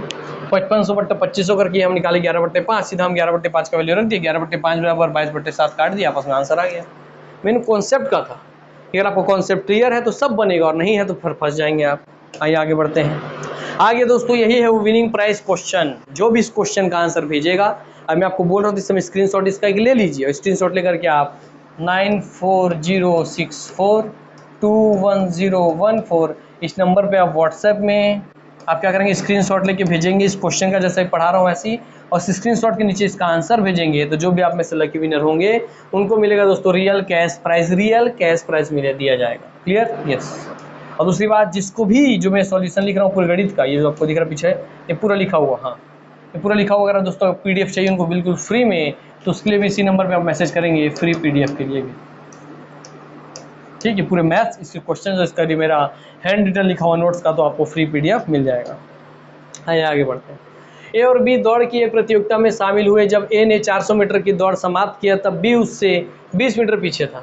Speaker 1: 5500/2500 करके हम निकाले 11/5, सीधा हम 11/5 का वैल्यू रख दिया, 11/5 बराबर 22/7 काट दिया, आपस में आंसर आ गया। मेन कॉन्सेप्ट का था, अगर आपको कॉन्सेप्ट क्लियर है तो सब बनेगा, और नहीं है तो फिर फंस जाएंगे आप। आइए आगे बढ़ते हैं, आगे दोस्तों यही है वो विनिंग प्राइस क्वेश्चन, जो भी इस क्वेश्चन का आंसर भेजेगा, अब मैं आपको बोल रहा हूँ इस समय स्क्रीनशॉट इसका एक ले लीजिए, और स्क्रीनशॉट लेकर के आप 9406421014 इस नंबर पे आप व्हाट्सएप में आप क्या करेंगे, स्क्रीनशॉट लेके भेजेंगे इस क्वेश्चन का, जैसे पढ़ा रहा हूँ वैसे ही, और स्क्रीनशॉट के नीचे इसका आंसर भेजेंगे, तो जो भी आप में से लकी विनर होंगे उनको मिलेगा दोस्तों रियल कैश प्राइस मिले दिया जाएगा। Clear, yes. और दूसरी बात, जिसको भी जो मैं सॉल्यूशन लिख रहा हूँ पूरे गणित का, ये जो आपको दिख रहा है पीछे, ये पूरा लिखा हुआ, हाँ ये पूरा लिखा हुआ, अगर दोस्तों PDF चाहिए उनको बिल्कुल फ्री में, तो उसके लिए भी इसी नंबर पे आप मैसेज करेंगे, फ्री PDF के लिए भी, ठीक है, पूरे मैथ्स इसके क्वेश्चन जो इसका मेरा हैंड रिटन लिखा हुआ नोट्स का, तो आपको फ्री PDF मिल जाएगा। आइए आगे बढ़ते हैं। ए और बी दौड़ की एक प्रतियोगिता में शामिल हुए, जब ए ने 400 मीटर की दौड़ समाप्त किया तब बी उससे 20 मीटर पीछे था।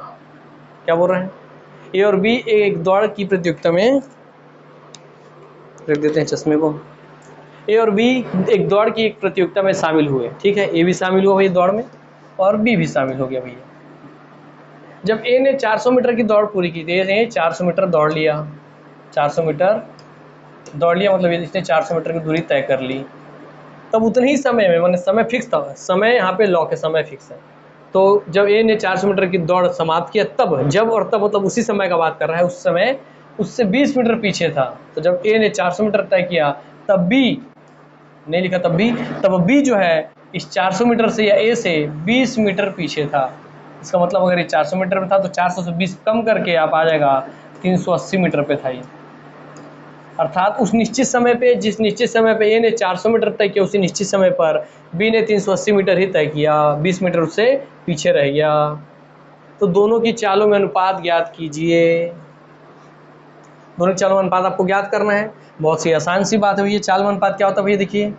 Speaker 1: क्या बोल रहे हैं, ए और बी एक दौड़ की प्रतियोगिता में रख देते हैं चश्मे को। ए और बी एक दौड़ की एक प्रतियोगिता में शामिल हुए, ठीक है, ए भी शामिल हुआ भैया दौड़ में और बी भी शामिल हो गया भैया। जब ए ने 400 मीटर की दौड़ पूरी की थी, ए ने 400 मीटर दौड़ लिया, 400 मीटर दौड़ लिया मतलब इसने 400 मीटर की दूरी तय कर ली। तब उतने ही समय में, मैंने समय फिक्स था, समय यहाँ पे लॉक है, समय फिक्स है। तो जब ए ने 400 मीटर की दौड़ समाप्त किया तब, जब और तब मतलब उसी समय का बात कर रहा है, उस समय उससे 20 मीटर पीछे था। तो जब ए ने 400 मीटर तय किया तब बी, नहीं लिखा तब बी जो है इस 400 मीटर से या ए से 20 मीटर पीछे था। इसका मतलब अगर ये 400 मीटर में था तो 400 से 20 कम करके आप आ जाएगा 380 मीटर पे था ये। अर्थात उस निश्चित समय पे, जिस निश्चित समय पे ए ने 400 मीटर तय किया, उसी निश्चित समय पर बी ने 380 मीटर ही तय किया, 20 मीटर उससे पीछे रह गया। तो दोनों की चालों में अनुपात ज्ञात कीजिए। दोनों की चालों में अनुपात आपको ज्ञात करना है, बहुत सी आसान सी बात है भैया। चाल में अनुपात क्या होता है भैया, देखिए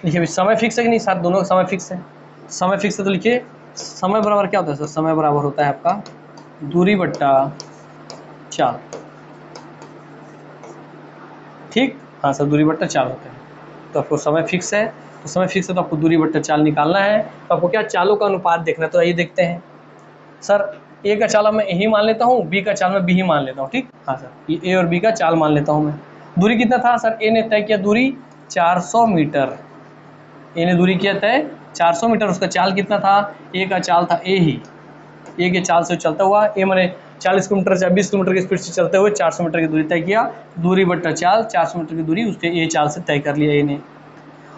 Speaker 1: लिखिए समय फिक्स है कि नहीं, साथ दोनों का समय फिक्स है। समय फिक्स है तो लिखिए समय बराबर क्या होता है सर, समय बराबर होता है आपका दूरी बट्टा चाल, ठीक, हाँ सर दूरी बट्टा चाल होता है। तो आपको समय फिक्स है, तो समय फिक्स है तो आपको दूरी बट्टा चाल निकालना है। तो आपको क्या चालों का अनुपात देखना है, तो आइए देखते हैं। सर ए का चाल मैं ए ही मान लेता हूँ, बी का चाल मैं बी ही मान लेता हूँ, ठीक, हाँ सर ये ए और बी का चाल मान लेता हूँ मैं। दूरी कितना था सर, ए ने तय किया दूरी 400 मीटर, ए ने दूरी किया तय 400 मीटर, उसका चाल कितना था, ए का चाल था ए ही, ए के चाल से चलता हुआ, ए मैंने 40 किलोमीटर या 20 किलोमीटर की स्पीड से चलते हुए 400 मीटर की दूरी तय किया, दूरी बट्टा चाल 400 मीटर की दूरी उसके ए चाल से तय कर लिया ए ने।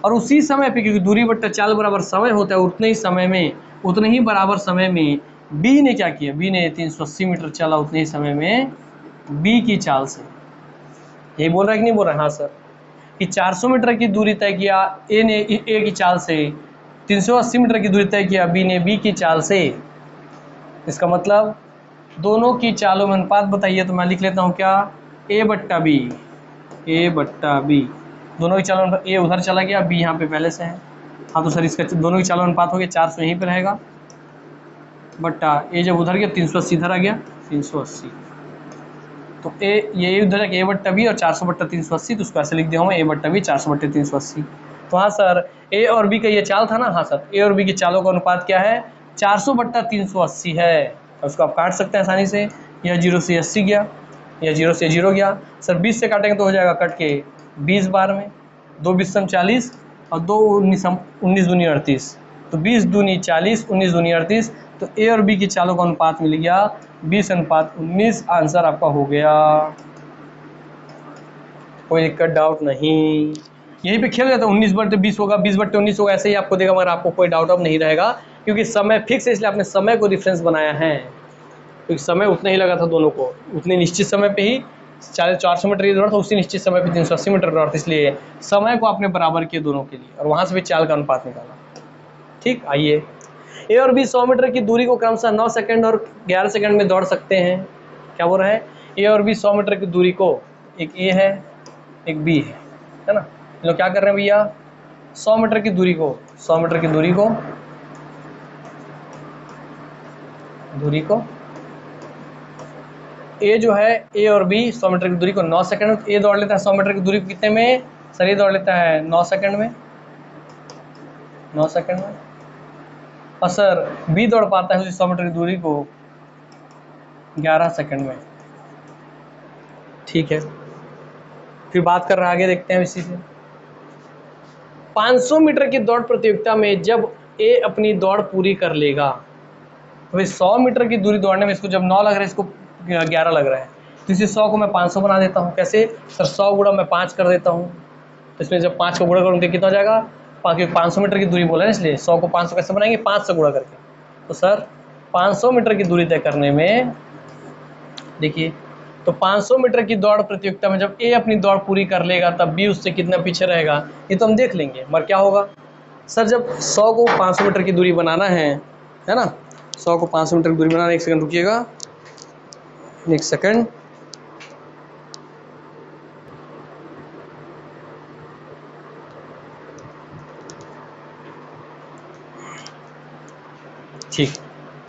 Speaker 1: और उसी समय पे, क्योंकि दूरी बट्टा चाल बराबर समय होता है, उतने ही समय में, उतने ही बराबर समय में बी ने क्या किया, बी ने 380 मीटर चला उतने ही समय में बी की चाल से। ये बोल रहा है कि नहीं बोल रहा है, हाँ सर, कि 400 मीटर की दूरी तय किया ए ने ए की चाल से, 380 मीटर की दूरी तय किया बी ने बी की चाल से। इसका मतलब दोनों की चालों में अनुपात बताइए, तो मैं लिख लेता हूँ क्या, ए बट्टा बी, ए बट्टा बी, दोनों की चालों में, ए उधर चला गया, बी यहाँ पे पहले से है, हाँ तो सर इसका दोनों की चालों में अनुपात हो गया 400 यहीं पे रहेगा, बट्टा ए जब उधर गया 380 इधर आ गया 380, तो ये उधर है ए बट्टा बी और 400 बट्टा 380, तो उसको ऐसे लिख दिया हूँ ए बट्टा बी 400 बट्टे 380। तो हाँ सर ए और बी का ये चाल था ना, हाँ सर ए और बी की चालों का अनुपात क्या है, 400 बट्टा 380 है। उसको आप काट सकते हैं आसानी से, यह 0 से 80 गया, या 0 से 0 गया, सर 20 से काटेंगे तो हो जाएगा कट के 20 बार में, 2 20 40 और 2 19 दूनी 38, तो 20 दूनी 40, 19 दूनी 38, तो ए और बी की चालों का अनुपात मिल गया 20:19, आंसर आपका हो गया। कोई दिक्कत डाउट नहीं, यहीं पे खेल गया तो 19/20 होगा, 20/19 होगा, ऐसे ही आपको देगा, मगर आपको कोई डाउट अब नहीं रहेगा क्योंकि समय फिक्स है, इसलिए आपने समय को रेफरेंस बनाया है, क्योंकि समय उतना ही लगा था दोनों को, उतने निश्चित समय पे ही 400 मीटर की दौड़ था, उसी निश्चित समय पे 380 मीटर दौड़ था, इसलिए समय को आपने बराबर किया दोनों के लिए और वहाँ से भी चाल का अनुपात निकाला। ठीक, आइए ए और बी 100 मीटर की दूरी को क्रमशः 9 सेकंड और 11 सेकंड में दौड़ सकते हैं। क्या बोल रहा है, ए और बी 100 मीटर की दूरी को, एक ए है एक बी है ना, लोग क्या कर रहे हैं भैया, 100 मीटर की दूरी को, 100 मीटर की दूरी को ए जो है, ए और बी 100 मीटर की दूरी को 9 सेकंड में, ए दौड़ लेता है 100 मीटर की दूरी को कितने में सर, ये दौड़ लेता है 9 सेकंड में, 9 सेकंड में, और सर बी दौड़ पाता है उसी 100 मीटर की दूरी को 11 सेकंड में। ठीक है, फिर बात कर रहे हैं आगे, देखते हैं इसी से। 500 मीटर की दौड़ प्रतियोगिता में जब ए अपनी दौड़ पूरी कर लेगा, तो 100 मीटर की दूरी दौड़ने में इसको जब 9 लग रहा है, इसको 11 लग रहा है, तो इसी 100 को मैं 500 बना देता हूँ। कैसे सर, 100 गुणा मैं 5 कर देता हूँ, तो इसमें जब 5 को गुणा करूँगा कितना हो जाएगा, 500 मीटर की दूरी बोला है इसलिए 100 को 500 कैसे बनाएंगे, 5 से गुणा करके। तो सर 500 मीटर की दूरी तय करने में, देखिए, तो 500 मीटर की दौड़ प्रतियोगिता में जब ए अपनी दौड़ पूरी कर लेगा तब बी उससे कितना पीछे रहेगा, ये तो हम देख लेंगे, मगर क्या होगा सर, जब 100 को 500 मीटर की दूरी बनाना है ना, 100 को 500 मीटर की दूरी बनाना, एक सेकंड रुकिएगा, एक सेकंड, ठीक,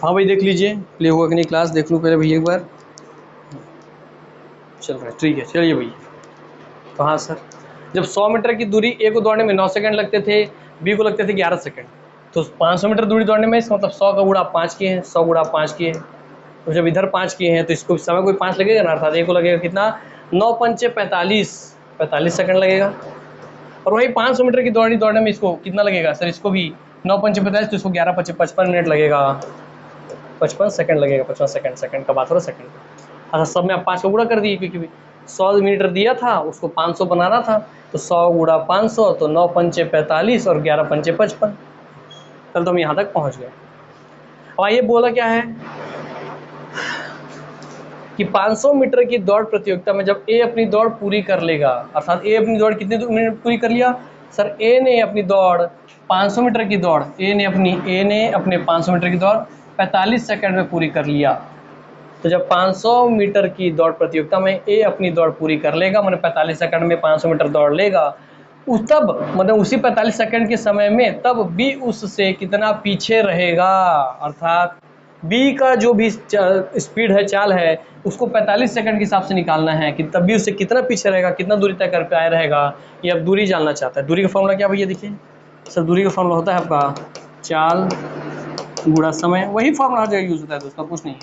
Speaker 1: हाँ भाई देख लीजिए, प्ले हुआ कि नहीं क्लास, देख लूँ पहले भैया एक बार। चल रहा है, ठीक है, चलिए भैया। तो हाँ सर, जब 100 मीटर की दूरी ए को दौड़ने में 9 सेकंड लगते थे, बी को लगते थे 11 सेकंड, तो 500 मीटर दूरी दौड़ने में इसका मतलब 100 का गुणा 5 किए हैं, 100 गुणा 5 किए हैं, तो जब इधर 5 किए हैं तो इसको समय कोई 5 लगेगा ना, अर्थात ए को लगेगा कितना, 9 पंचे 45 सेकंड लगेगा। और वही 500 मीटर की दौड़ने में इसको कितना लगेगा सर, इसको भी 9 पंचे 45, तो इसको 11 पंचे 55 मिनट लगेगा, 55 सेकंड लगेगा, 55 सेकंड का बात हो रहा सेकंड। अच्छा, सब में आप 5 का गुणा कर दिए, क्योंकि 100 मीटर दिया था, उसको 500 बनाना था, तो 100 गुणा 500, तो 9 पंचे 45 और 11 पंचे 55। कल तो हम यहाँ तक पहुँच गए। अब आइए, बोला क्या है कि 500 मीटर की दौड़ प्रतियोगिता में जब ए अपनी दौड़ पूरी कर लेगा, अर्थात ए अपनी दौड़ कितने मिनट पूरी कर लिया सर, ए ने अपनी दौड़ 500 मीटर की दौड़, ए ने अपने 500 मीटर की दौड़ 45 सेकंड में पूरी कर लिया। तो जब 500 मीटर की दौड़ प्रतियोगिता में ए अपनी दौड़ पूरी कर लेगा, मैंने 45 सेकंड में 500 मीटर दौड़ लेगा, तब मतलब उसी 45 सेकंड के समय में तब बी उससे कितना पीछे रहेगा, अर्थात बी का जो भी स्पीड है, चाल है, उसको 45 सेकंड के हिसाब से निकालना है कि तब भी उससे कितना पीछे रहेगा, कितना दूरी तय कर पाया रहेगा। ये अब दूरी जानना चाहता है। दूरी का फॉर्मूला क्या भैया, देखिए सर, दूरी का फॉर्मूला होता है आपका चाल गुणा समय, वही फॉर्मूला हर जगह यूज होता है, दोस्तों कुछ नहीं है।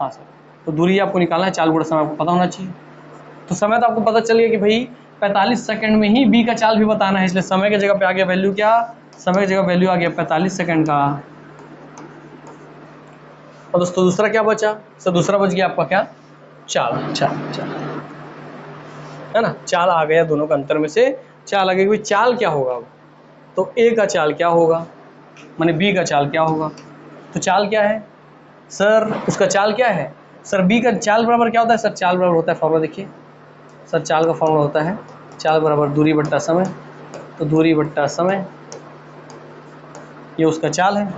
Speaker 1: हाँ सर, तो दूरी आपको निकालना है, चाल गुणा समय आपको पता होना चाहिए। तो समय तो आपको पता चल गया कि भाई 45 सेकंड में ही बी का चाल भी बताना है, इसलिए समय की जगह पे आ गया वैल्यू क्या, समय की जगह वैल्यू आ गया 45 सेकंड का। और दोस्तों दूसरा क्या बचा सर, दूसरा बच गया आपका क्या, चाल, चाल है ना, चाल आ गया, दोनों का अंतर में से चाल आ गया। चाल क्या होगा, तो ए का चाल क्या होगा, माने बी का चाल क्या होगा। तो चाल क्या है सर, उसका चाल क्या है सर, बी का चाल बराबर क्या होता है सर, चाल बराबर होता है, फॉर्मूला देखिए सर, चाल का फॉर्मूला होता है चाल बराबर दूरी बट्टा समय। तो दूरी बट्टा समय, ये उसका चाल है।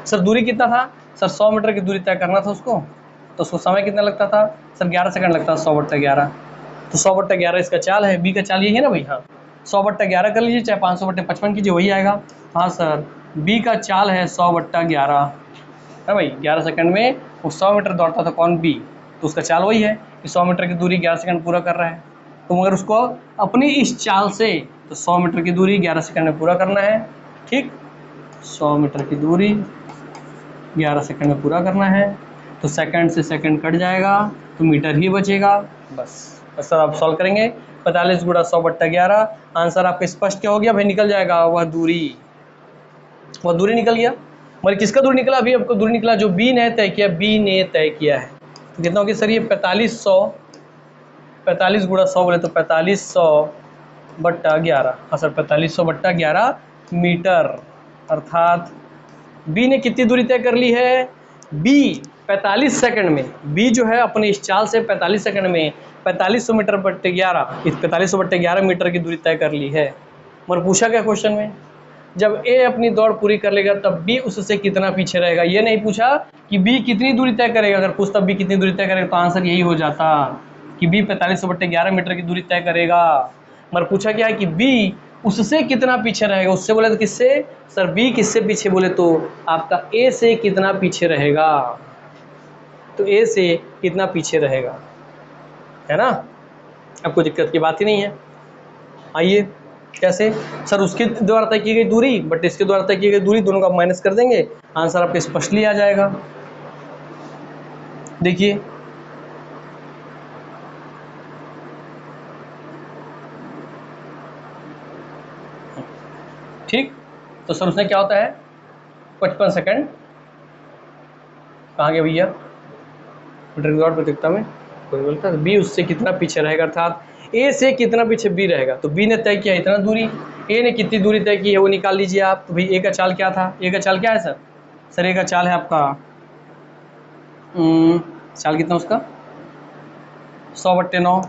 Speaker 1: सर दूरी कितना था सर, 100 मीटर की दूरी तय करना था उसको, तो उसको समय कितना लगता था सर, 11 सेकंड लगता था, 100/11। तो 100/11 इसका चाल है, बी का चाल यही है ना भाई। हाँ, 100/11 कर लीजिए, चाहे 500/55 कीजिए, वही आएगा। हाँ सर, बी का चाल है 100/11 है भाई। 11 सेकंड में वो 100 मीटर दौड़ता था, कौन, बी, तो उसका चाल वही है कि 100 मीटर की दूरी 11 सेकंड पूरा कर रहा है। तो मगर उसको अपनी इस चाल से, तो 100 मीटर की दूरी 11 सेकंड में पूरा करना है, ठीक, 100 मीटर की दूरी 11 सेकंड में पूरा करना है, तो सेकंड से सेकंड कट जाएगा, तो मीटर ही बचेगा, बस। सर आप सॉल्व करेंगे, 45 गुणा 100/11, आंसर आपका स्पष्ट क्या हो गया भाई, निकल जाएगा, वह दूरी निकल गया। मगर किसका दूरी निकला, अभी आपको दूरी निकला जो बी ने तय किया, बी ने तय किया है। तो कितना हो गया सर, ये 45 गुणा 100 बोले तो 4500/11, हाँ सर 4500/11 मीटर, अर्थात बी ने कितनी दूरी तय कर ली है, बी 45 सेकंड में, बी जो है अपने इस चाल से 45 सेकंड में 4500 मीटर/11, इस 4500/11 मीटर की दूरी तय कर ली है। मगर पूछा क्या क्वेश्चन में, जब ए अपनी दौड़ पूरी कर लेगा तब बी उससे कितना पीछे रहेगा, ये नहीं पूछा कि बी कितनी दूरी तय करेगा। अगर पूछता बी कितनी दूरी तय करेगा तो आंसर यही हो जाता कि बी 4500/11 मीटर की दूरी तय करेगा। मगर पूछा क्या है कि बी उससे कितना पीछे रहेगा, उससे बोले तो किससे सर, बी किससे पीछे बोले तो आपका ए से कितना पीछे रहेगा, तो ए से कितना पीछे रहेगा, है ना, अब कोई दिक्कत की बात ही नहीं है। आइए, कैसे सर, उसके द्वारा तय की गई दूरी बट इसके द्वारा तय की गई दूरी, दोनों का माइनस कर देंगे, आंसर आपका स्पष्टली आ जाएगा। देखिए ठीक, तो सर उसने क्या होता है 55 सेकंड, कहाँ गया भैया, मीटर की दौड़ प्रतियोगिता में कोई बोलता है बी उससे कितना पीछे रहेगा, अर्थात ए से कितना पीछे बी रहेगा। तो बी ने तय किया इतना दूरी, ए ने कितनी दूरी तय की है वो निकाल लीजिए आप। तो भाई ए का चाल क्या था, ए का चाल क्या है सर, सर ए का चाल है आपका चाल कितना उसका 100/9,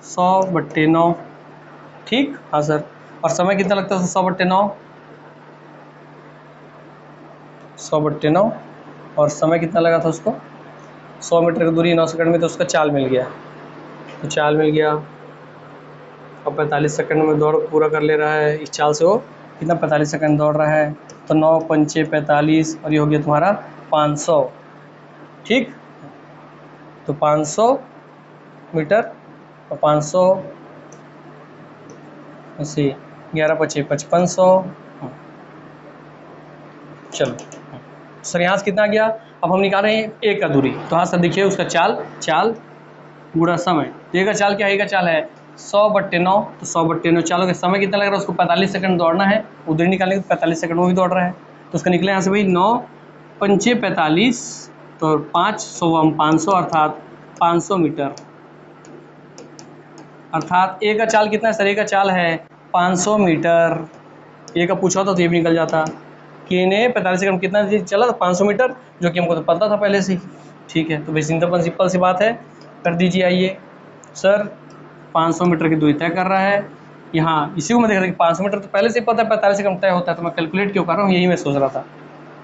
Speaker 1: 100/9, ठीक, हाँ सर। और समय कितना लगता है 100/9, 100/9, और समय कितना लगा था उसको, 100 मीटर की दूरी 9 सेकंड में, तो उसका चाल मिल गया, तो चाल मिल गया। और 45 सेकंड में दौड़ पूरा कर ले रहा है, इस चाल से वो कितना 45 सेकंड दौड़ रहा है, तो 9 पंचे 45, और ये हो गया तुम्हारा 500, ठीक, तो 500 मीटर और 500 अस्सी 11 पच्चीस 5500। चलो सर यहाँ से कितना गया, अब हम निकाल रहे हैं ए का दूरी। तो हाँ सर देखिए उसका चाल पूरा समय, ए का चाल क्या है, ए का चाल है 100/9, तो 100/9 चालों का समय कितना लग रहा है उसको, 45 सेकंड दौड़ना है। उधर निकालने के 45 सेकंड वो भी दौड़ रहा है, तो उसका निकले यहाँ से भाई 9 पंचे 45, तो 500 अर्थात 500 मीटर। अर्थात ए का चाल कितना है सर, ए का चाल है 500 मीटर। ए का पूछा था तो ये भी निकल जाता कि ने 45 सेकंड कितना चला था 500 मीटर, जो कि हमको तो पता था पहले से ही। ठीक है, तो भाई सिंपल सी बात है, कर दीजिए। आइए सर 500 मीटर की दूरी तय कर रहा है, यहाँ इसी को मैं देख रहा था कि 500 मीटर तो पहले से ही पता है 45 सेकंड तय होता है, तो मैं कैलकुलेट क्यों कर रहा हूँ यही मैं सोच रहा था।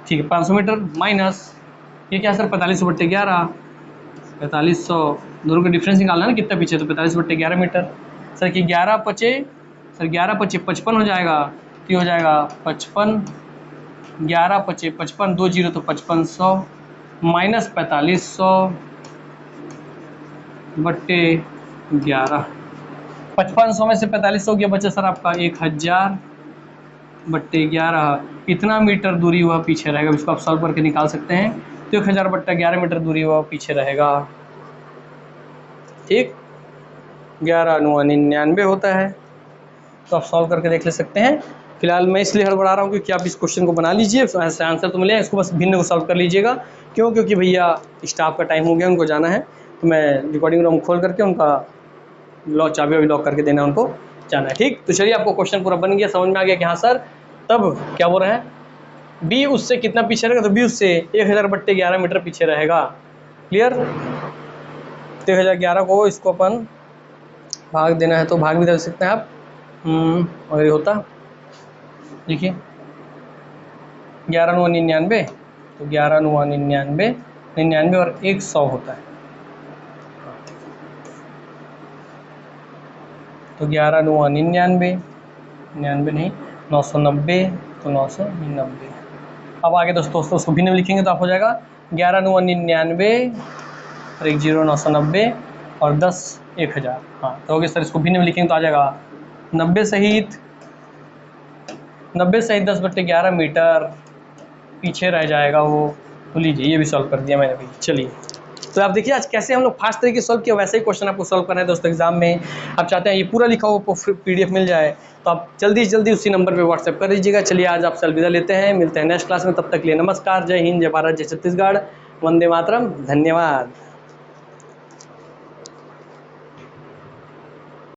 Speaker 1: ठीक है, 500 मीटर माइनस ये क्या सर 45/11, 4500 दोनों का डिफरेंस निकालना है ना कितना पीछे, तो 45/11 मीटर। सर कि 11 पचे 55 हो जाएगा, तो ये हो जाएगा 55, 11 पचे 55, 2 जीरो तो 5500 माइनस 4500/11। 5500 में से 4500 गया बचा सर आपका 1000/11, इतना मीटर दूरी वह पीछे रहेगा। इसको आप सॉल्व करके निकाल सकते हैं, तो 1000/11 मीटर दूरी वह पीछे रहेगा। ठीक, 11×99 होता है, तो आप सॉल्व करके देख ले सकते हैं। फिलहाल मैं इसलिए हड़बड़ा रहा हूँ क्योंकि आप इस क्वेश्चन को बना लीजिए, ऐसे आंसर तो मिले, इसको बस भिन्न को सॉल्व कर लीजिएगा। क्यों, क्योंकि भैया स्टाफ का टाइम हो गया, उनको जाना है, तो मैं रिकॉर्डिंग रूम खोल करके उनका लॉक चाबी अभी लॉक करके देना, उनको जाना है। ठीक, तो चलिए आपको क्वेश्चन पूरा बन गया, समझ में आ गया कि हाँ सर तब क्या बोल रहे हैं, बी उससे कितना पीछे रहेगा, तो बी उससे 1000/11 मीटर पीछे रहेगा। क्लियर, तो 1011 को इसको अपन भाग देना है तो भाग भी दे सकते हैं आप, अगर ये होता देखिए 11×99, तो 11×99 99 और 100 होता है, तो 11×99 99 नहीं 990, तो 990। अब आगे दोस्तों उसको भिन्न में लिखेंगे तो आप हो जाएगा 11×99 और 1 0 990 और 10 1000। हाँ तो होगे सर, इसको भिन्न में लिखेंगे तो आ जाएगा 90 सहित 10/11 मीटर पीछे रह जाएगा वो। तो लीजिए ये भी सॉल्व कर दिया मैंने भी। चलिए तो आप देखिए आज कैसे हम लोग फास्ट तरीके से सॉल्व किया, वैसे ही क्वेश्चन आपको सॉल्व करना है दोस्तों एग्जाम में। आप चाहते हैं ये पूरा लिखा हुआ PDF मिल जाए तो आप जल्दी से जल्दी उसी नंबर पे व्हाट्सएप कर दीजिएगा। चलिए आज आपसे अलविदा लेते हैं, मिलते हैं नेक्स्ट क्लास में, तब तक के लिए नमस्कार, जय हिंद, जय भारत, जय छत्तीसगढ़, वंदे मातरम, धन्यवाद।